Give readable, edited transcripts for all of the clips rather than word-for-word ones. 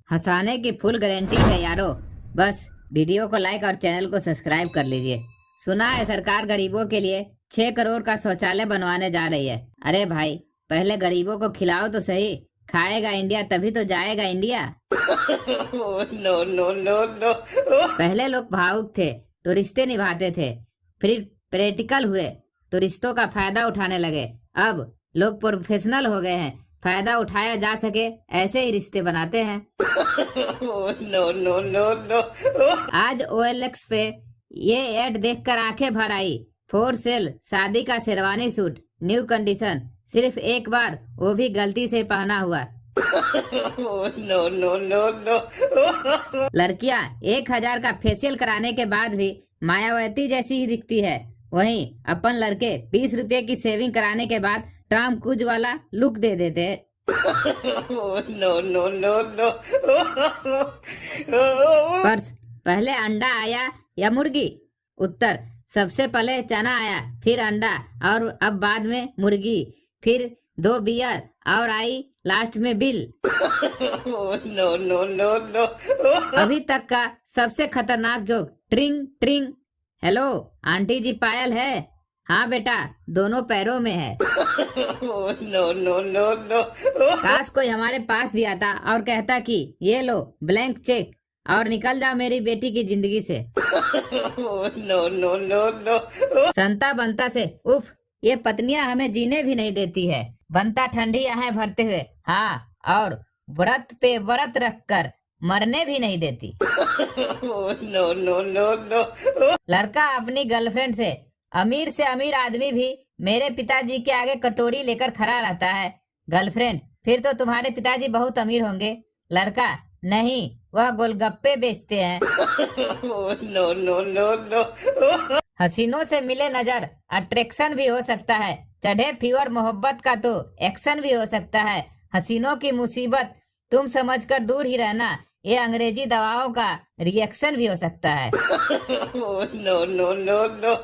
हंसाने की full guarantee है यारो। बस वीडियो को लाइक और चैनल को सब्सक्राइब कर लीजिए। सुना है सरकार गरीबों के लिए 6 करोड़ का शौचालय बनवाने जा रही है। अरे भाई, पहले गरीबों को खिलाओ तो सही। खाएगा इंडिया तभी तो जाएगा India. No no no no. पहले लोग भावुक थे तो रिश्ते निभाते थे, फिर प्रैक्टिकल हुए तो रिश्तों का फायदा उठाने लगे। अब लोग प्रोफेशनल हो गए हैं, फायदा उठाया जा सके ऐसे ही रिश्ते बनाते हैं। No no no no. आज OLX पे ये ऐड देखकर आंखें भर आई। फोर सेल शादी का शेरवानी सूट, न्यू कंडीशन, सिर्फ एक बार, वो भी गलती से पहना हुआ। No no no no. लड़कियां 1,000 का फेशियल कराने के बाद भी मायावती जैसी ही दिखती है। वहीं अपन लड़के 20 रुपए की सेविंग कराने के बाद टॉम क्रूज वाला लुक दे देते। No no no no. पर पहले अंडा आया या मुर्गी? उत्तर, सबसे पहले चना आया, फिर अंडा, और अब बाद में मुर्गी, फिर 2 बियर, और आई लास्ट में bill. No no no no. अभी तक का सबसे खतरनाक जोक, ट्रिंग ट्रिंग। हेलो आंटी जी, पायल है? हाँ बेटा, दोनों पैरों में है। No no no no. काश कोई हमारे पास भी आता और कहता कि ये लो ब्लैंक चेक और निकल जाओ मेरी बेटी की जिंदगी से। No no no no. Santa Banta से उफ, ये पत्नियां हमें जीने भी नहीं देती है। बनता ठंडी आहें भरते हुए, हाँ, और व्रत पे व्रत रखकर मरने भी नहीं देती। No no no no. लड़का अपनी गर्लफ्रेंड से अमीर आदमी भी मेरे पिताजी के आगे कटोरी लेकर खड़ा रहता है। गर्लफ्रेंड, फिर तो तुम्हारे पिताजी बहुत अमीर होंगे। लड़का, नहीं, वह गोलगप्पे बेचते हैं। No no no no. हसीनों से मिले नजर अट्रैक्शन भी हो सकता है, चढ़े फीवर मोहब्बत का तो एक्शन भी हो सकता है। हसीनों की मुसीबत तुम समझकर दूर ही रहना, ये अंग्रेजी दवाओं का रिएक्शन भी हो सकता है। No no no no.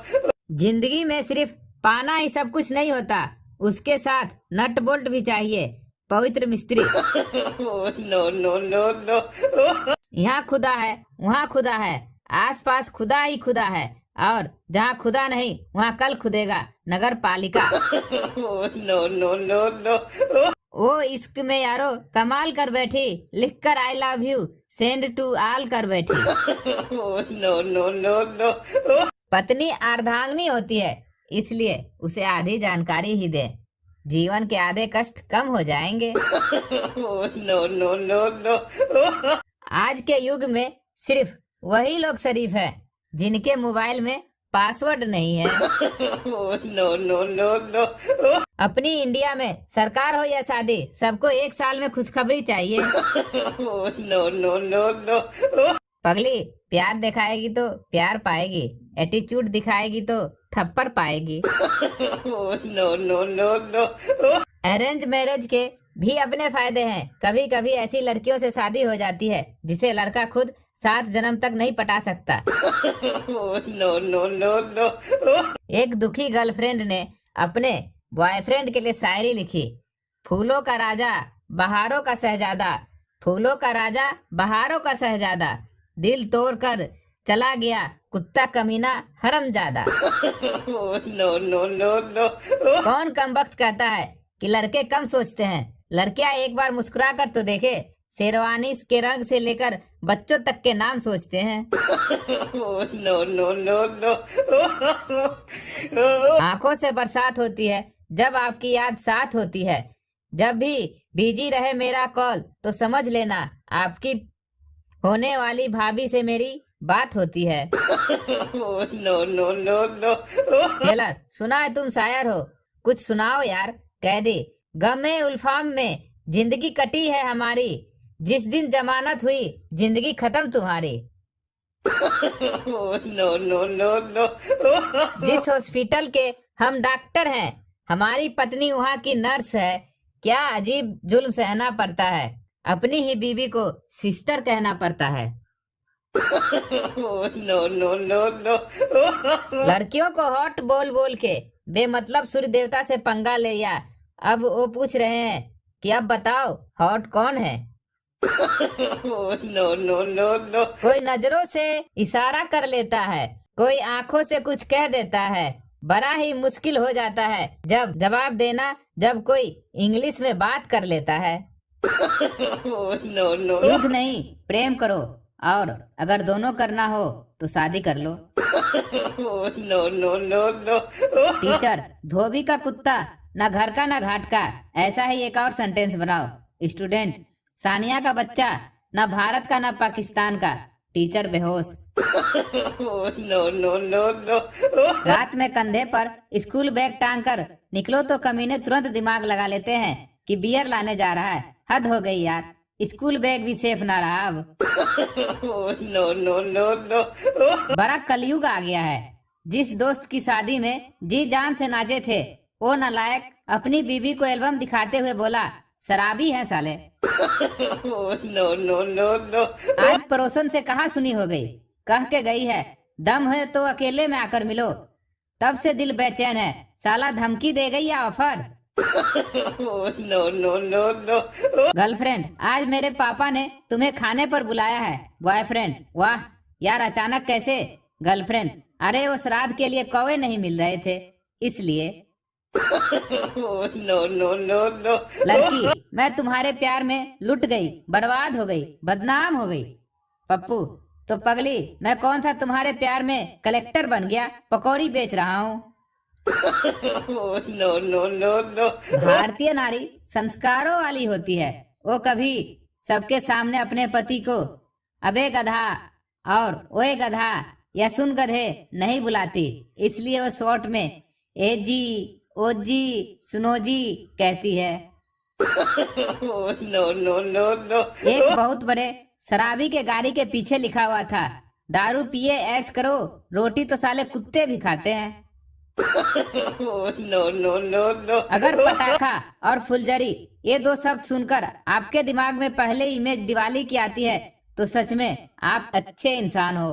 जिंदगी में सिर्फ पाना ही सब कुछ नहीं होता, उसके साथ नट बोल्ट भी चाहिए। पवित्र मिस्त्री। No no no no. यहाँ खुदा है, वहाँ खुदा है, आस पास खुदा ही खुदा है, और जहाँ खुदा नहीं वहाँ कल खुदेगा नगर पालिका। No no no no. ओ इश्क में यारो कमाल कर बैठी, लिख कर I love you send to all कर बैठी। No no no no. पत्नी अर्धांगिनी होती है, इसलिए उसे आधी जानकारी ही दे, जीवन के आधे कष्ट कम हो जाएंगे। No no no no. आज के युग में सिर्फ वही लोग शरीफ है जिनके मोबाइल में पासवर्ड नहीं है। No no no no. अपनी इंडिया में सरकार हो या शादी, सबको 1 साल में खुशखबरी चाहिए। No no no no. पगली, प्यार दिखाएगी तो प्यार पाएगी, एटीट्यूड दिखाएगी तो थप्पड़ पाएगी। No no no no. Arrange marriage के भी अपने फायदे हैं। कभी कभी ऐसी लड़कियों से शादी हो जाती है जिसे लड़का खुद 7 जन्म तक नहीं पटा सकता। No no no no. एक दुखी गर्लफ्रेंड ने अपने बॉयफ्रेंड के लिए शायरी लिखी। फूलों का राजा, बहारों का शहजादा, फूलों का राजा, बहारों का शहजादा, दिल तोड़ कर चला गया कुत्ता कमीना हरमजादा। No no no no. कौन कमबख्त कहता है कि लड़के कम सोचते हैं? लड़कियां एक बार मुस्कुरा कर तो देखे, शेरवानी के रंग से लेकर बच्चों तक के नाम सोचते हैं। No no no no. आंखों से बरसात होती है जब आपकी याद साथ होती है। जब भी बिजी रहे मेरा कॉल तो समझ लेना आपकी होने वाली भाभी से मेरी बात होती है। No no no no. Tailor, सुना है तुम शायर हो, कुछ सुनाओ यार। कैदी, गमे उल्फाम में जिंदगी कटी है हमारी, जिस दिन जमानत हुई जिंदगी खत्म तुम्हारी। No no no no. जिस हॉस्पिटल के हम डॉक्टर हैं, हमारी पत्नी वहाँ की नर्स है। क्या अजीब जुल्म सहना पड़ता है, अपनी ही बीवी को सिस्टर कहना पड़ता है। No no no no. लड़कियों को हॉट बोल बोल के बेमतलब सूर्य देवता से पंगा ले लिया। अब वो पूछ रहे हैं कि अब बताओ हॉट कौन है। Oh no no no no. कोई नजरों से इशारा कर लेता है, कोई आंखों से कुछ कह देता है। बड़ा ही मुश्किल हो जाता है जब जवाब देना, जब कोई इंग्लिश में बात कर लेता है। Oh no no no. युद्ध नहीं, प्रेम करो, और अगर दोनों करना हो तो शादी कर लो। Oh no no no no. Teacher, धोबी का कुत्ता, ना घर का ना घाट का। ऐसा ही एक और सेंटेंस बनाओ। स्टूडेंट, सानिया का बच्चा, ना भारत का ना पाकिस्तान का। टीचर बेहोश। Oh no no no no. रात में कंधे पर स्कूल बैग टांग कर निकलो तो कमीने तुरंत दिमाग लगा लेते हैं कि बियर लाने जा रहा है। हद हो गई यार, स्कूल बैग भी सेफ ना रहा अब। Oh no no no no. बड़ा कलयुग आ गया है। जिस दोस्त की शादी में जी जान से नाचे थे, वो नालायक अपनी बीवी को एल्बम दिखाते हुए बोला, शराबी है साले। Oh no no no no. आज पड़ोसन से कहा सुनी हो गई, कह के गई है, दम है तो अकेले में आकर मिलो। तब से दिल बेचैन है, साला धमकी दे गई या offer. Oh no no no no. Girlfriend, आज मेरे पापा ने तुम्हें खाने पर बुलाया है। बॉयफ्रेंड, वाह यार, अचानक कैसे? गर्लफ्रेंड, अरे वो श्राद्ध के लिए कौवे नहीं मिल रहे थे, इसलिए। Oh no no no no. लड़की, मैं तुम्हारे प्यार में लुट गई, बर्बाद हो गई, बदनाम हो गई। पप्पू, तो पगली, मैं कौन सा तुम्हारे प्यार में कलेक्टर बन गया, पकौड़ी बेच रहा हूँ। Oh no no no no. भारतीय नारी संस्कारों वाली होती है। वो कभी सबके सामने अपने पति को अबे गधा और ओए गधा या सुन गधे नहीं बुलाती, इसलिए वो शॉर्ट में ए जी, ओ जी, सुनो जी कहती है। Oh no no no no. एक बहुत बड़े शराबी के गाड़ी के पीछे लिखा हुआ था, दारू पिए ऐश करो, रोटी तो साले कुत्ते भी खाते हैं। Oh no no no no. अगर पटाखा और फुलझड़ी ये दो शब्द सुनकर आपके दिमाग में पहले इमेज दिवाली की आती है, तो सच में आप अच्छे इंसान हो।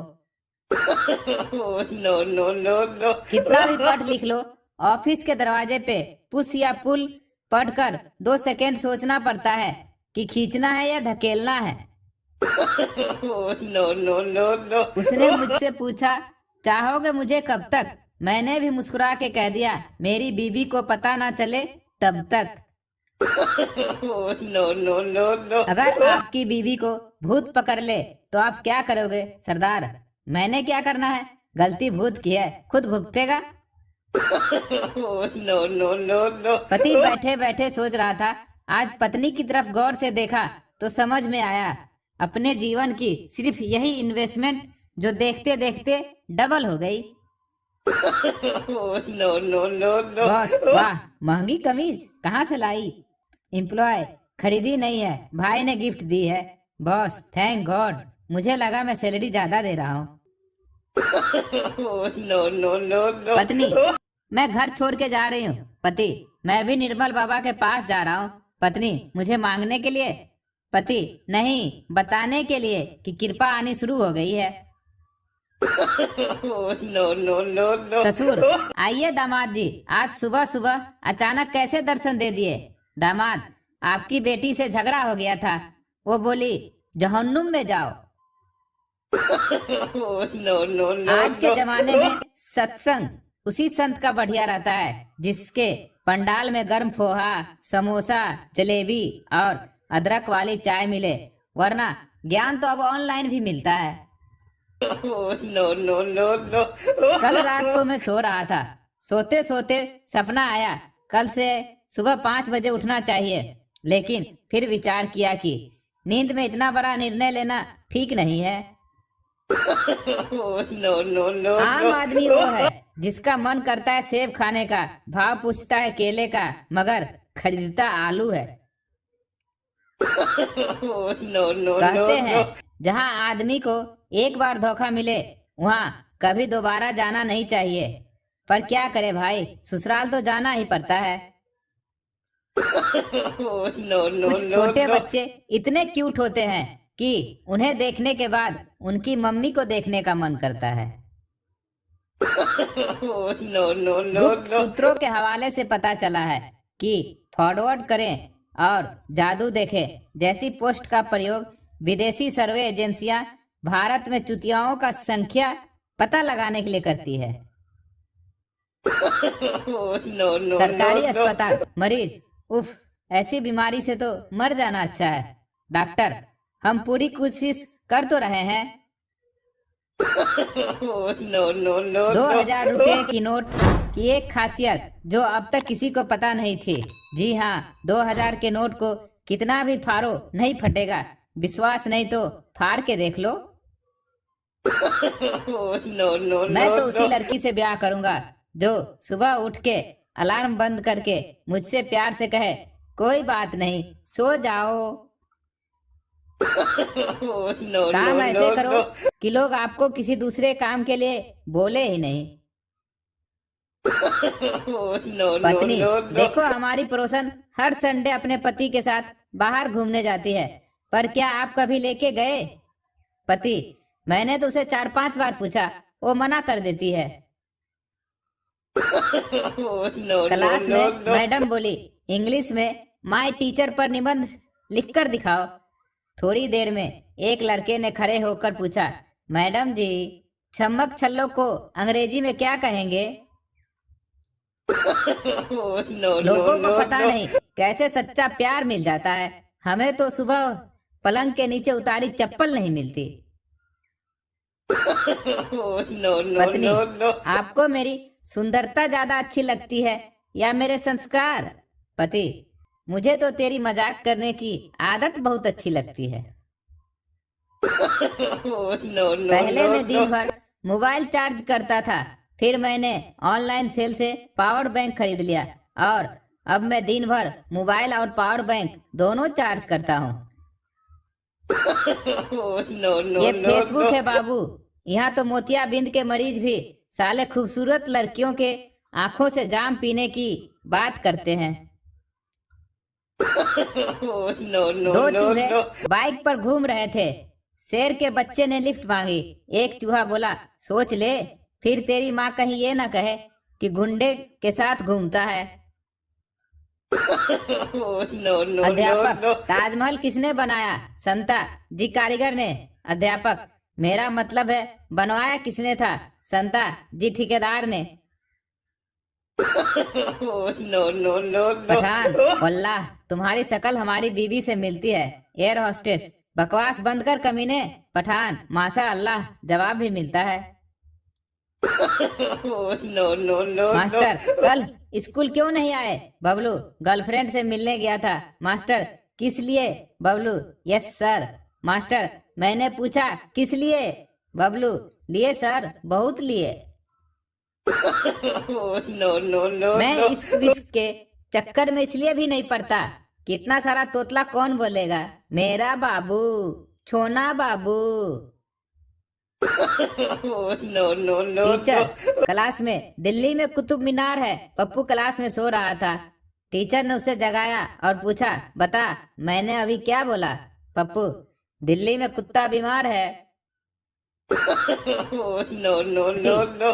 Oh no no no no. कितना भी पढ़ लिख लो, ऑफिस के दरवाजे पे पुश या पुल पढ़कर 2 सेकेंड सोचना पड़ता है कि खींचना है या धकेलना है। Oh no no no no. उसने मुझसे पूछा, चाहोगे मुझे कब तक? मैंने भी मुस्कुरा के कह दिया, मेरी बीबी को पता ना चले तब तक। Oh no no no no. अगर आपकी बीवी को भूत पकड़ ले तो आप क्या करोगे सरदार? मैंने क्या करना है? गलती भूत की है, खुद भुगतेगा। Oh no no no no. पति बैठे बैठे सोच रहा था, आज पत्नी की तरफ गौर से देखा तो समझ में आया, अपने जीवन की सिर्फ यही इन्वेस्टमेंट जो देखते देखते डबल हो गई। Oh no no no no. Boss, वाह, महंगी कमीज कहाँ से लाई? एम्प्लॉय, खरीदी नहीं है, भाई ने गिफ्ट दी है। बॉस, थैंक गॉड, मुझे लगा मैं सैलरी ज्यादा दे रहा हूँ। Oh no no no no. पत्नी, मैं घर छोड़ के जा रही हूँ। पति, मैं भी निर्मल बाबा के पास जा रहा हूँ। पत्नी, मुझे मांगने के लिए? पति, नहीं, बताने के लिए कि कृपा आनी शुरू हो गई है। Oh no no no no. ससुर, आइए दामाद जी, आज सुबह सुबह अचानक कैसे दर्शन दे दिए? दामाद, आपकी बेटी से झगड़ा हो गया था, वो बोली जहन्नुम में जाओ। Oh no no no. आज के जमाने में सत्संग उसी संत का बढ़िया रहता है जिसके पंडाल में गर्म पोहा, समोसा, जलेबी और अदरक वाली चाय मिले, वरना ज्ञान तो अब ऑनलाइन भी मिलता है। Oh no no no no. कल रात को मैं सो रहा था, सोते सोते सपना आया कल से सुबह 5 बजे उठना चाहिए, लेकिन फिर विचार किया कि नींद में इतना बड़ा निर्णय लेना ठीक नहीं है। Oh no no no आम no. आदमी वो है जिसका मन करता है सेब खाने का, भाव पूछता है केले का, मगर खरीदता आलू है। Oh no no कहते no हैं no. जहाँ आदमी को एक बार धोखा मिले वहाँ कभी दोबारा जाना नहीं चाहिए, पर क्या करे भाई, ससुराल तो जाना ही पड़ता है। Oh no no कुछ no छोटे no. बच्चे इतने क्यूट होते हैं कि उन्हें देखने के बाद उनकी मम्मी को देखने का मन करता है। Oh no no no गुप्त no. सूत्रों के हवाले से पता चला है कि फॉरवर्ड करें और जादू देखे जैसी पोस्ट का प्रयोग विदेशी सर्वे एजेंसियां भारत में चुतियाओं का संख्या पता लगाने के लिए करती है। सरकारी अस्पताल मरीज, उफ, ऐसी बीमारी से तो मर जाना अच्छा है। डॉक्टर, हम पूरी कोशिश कर तो रहे हैं। 2000 रुपए की नोट की एक खासियत जो अब तक किसी को पता नहीं थी। जी हाँ, 2000 के नोट को कितना भी फाड़ो नहीं फटेगा। विश्वास नहीं तो फाड़ के देख लो। मैं तो उसी लड़की से ब्याह करूंगा जो सुबह उठ के अलार्म बंद करके मुझसे प्यार से कहे, कोई बात नहीं, सो जाओ। काम ऐसे करो कि लोग आपको किसी दूसरे काम के लिए बोले ही नहीं। पत्नी, देखो हमारी पड़ोसन हर संडे अपने पति के साथ बाहर घूमने जाती है, पर क्या आप कभी लेके गए? पति, मैंने तो उसे 4-5 बार पूछा, वो मना कर देती है। क्लास में मैडम बोली, इंग्लिश में माय टीचर पर निबंध लिखकर दिखाओ। थोड़ी देर में एक लड़के ने खड़े होकर पूछा, मैडम जी, छम्मक छल्लो को अंग्रेजी में क्या कहेंगे? लोगों को पता नहीं कैसे सच्चा प्यार मिल जाता है। हमें तो सुबह पलंग के नीचे उतारी चप्पल नहीं मिलती। पत्नी, आपको मेरी सुंदरता ज्यादा अच्छी लगती है या मेरे संस्कार? पति, मुझे तो तेरी मजाक करने की आदत बहुत अच्छी लगती है। पहले मैं दिन भर मोबाइल चार्ज करता था, फिर मैंने ऑनलाइन सेल से पावर बैंक खरीद लिया और अब मैं दिन भर मोबाइल और पावर बैंक दोनों चार्ज करता हूँ। ये फेसबुक है बाबू। यहाँ तो मोतियाबिंद के मरीज भी साले खूबसूरत लड़कियों के आंखों से जाम पीने की बात करते हैं। दो चूहे बाइक पर घूम रहे थे। शेर के बच्चे ने लिफ्ट मांगी। एक चूहा बोला, सोच ले, फिर तेरी माँ कहीं ये ना कहे कि गुंडे के साथ घूमता है। अध्यापक, ताजमहल किसने बनाया? संता जी, कारीगर ने। अध्यापक, मेरा मतलब है बनवाया किसने था? संता जी, ठेकेदार ने। पठान, वल्लाह तुम्हारी शक्ल हमारी बीवी से मिलती है। एयर होस्टेस, बकवास बंद कर कमीने। पठान, माशा अल्लाह, जवाब भी मिलता है। मास्टर, कल स्कूल क्यों नहीं आए? बबलू, गर्लफ्रेंड से मिलने गया था। मास्टर, किस लिए? Bablu, yes sir. मास्टर, मैंने पूछा किस लिए? बबलू, लिए सर, बहुत लिए। मैं इस क्विज के चक्कर में इसलिए भी नहीं पढ़ता। कितना सारा तोतला कौन बोलेगा? मेरा बाबू, छोना बाबू। टीचर, क्लास में दिल्ली में कुतुब मीनार है। पप्पू क्लास में सो रहा था। टीचर ने उसे जगाया और पूछा, बता मैंने अभी क्या बोला? पप्पू, दिल्ली में कुत्ता बीमार है।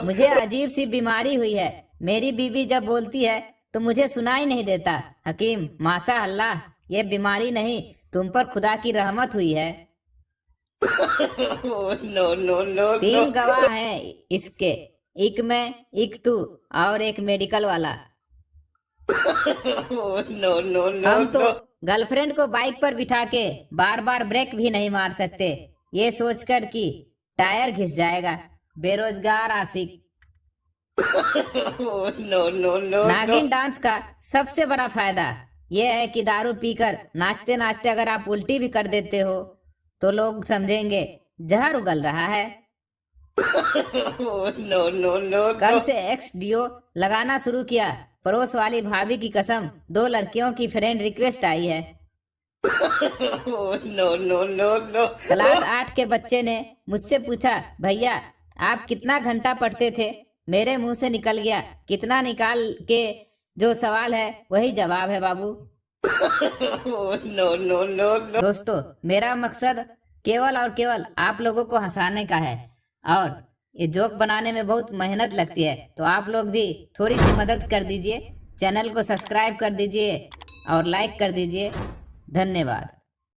मुझे अजीब सी बीमारी हुई है। मेरी बीवी जब बोलती है तो मुझे सुनाई नहीं देता। हकीम, माशा अल्लाह, ये बीमारी नहीं, तुम पर खुदा की रहमत हुई है। 3 गवाह हैं इसके, एक मैं, एक तू और एक मेडिकल वाला। हम तो गर्लफ्रेंड को बाइक पर बिठा के बार बार ब्रेक भी नहीं मार सकते, ये सोचकर कि टायर घिस जाएगा। बेरोजगार आशिक। नागिन डांस का सबसे बड़ा फायदा यह है कि दारू पीकर नाचते नाचते अगर आप उल्टी भी कर देते हो तो लोग समझेंगे जहर उगल रहा है। कल से XDO लगाना शुरू किया। पड़ोस वाली भाभी की कसम, 2 लड़कियों की फ्रेंड रिक्वेस्ट आई है। क्लास 8 के बच्चे ने मुझसे पूछा, भैया आप कितना घंटा पढ़ते थे? मेरे मुंह से निकल गया, कितना निकाल के जो सवाल है वही जवाब है बाबू। दोस्तों, मेरा मकसद केवल और केवल आप लोगों को हंसाने का है और ये जोक बनाने में बहुत मेहनत लगती है, तो आप लोग भी थोड़ी सी मदद कर दीजिए, चैनल को सब्सक्राइब कर दीजिए और लाइक कर दीजिए। धन्यवाद।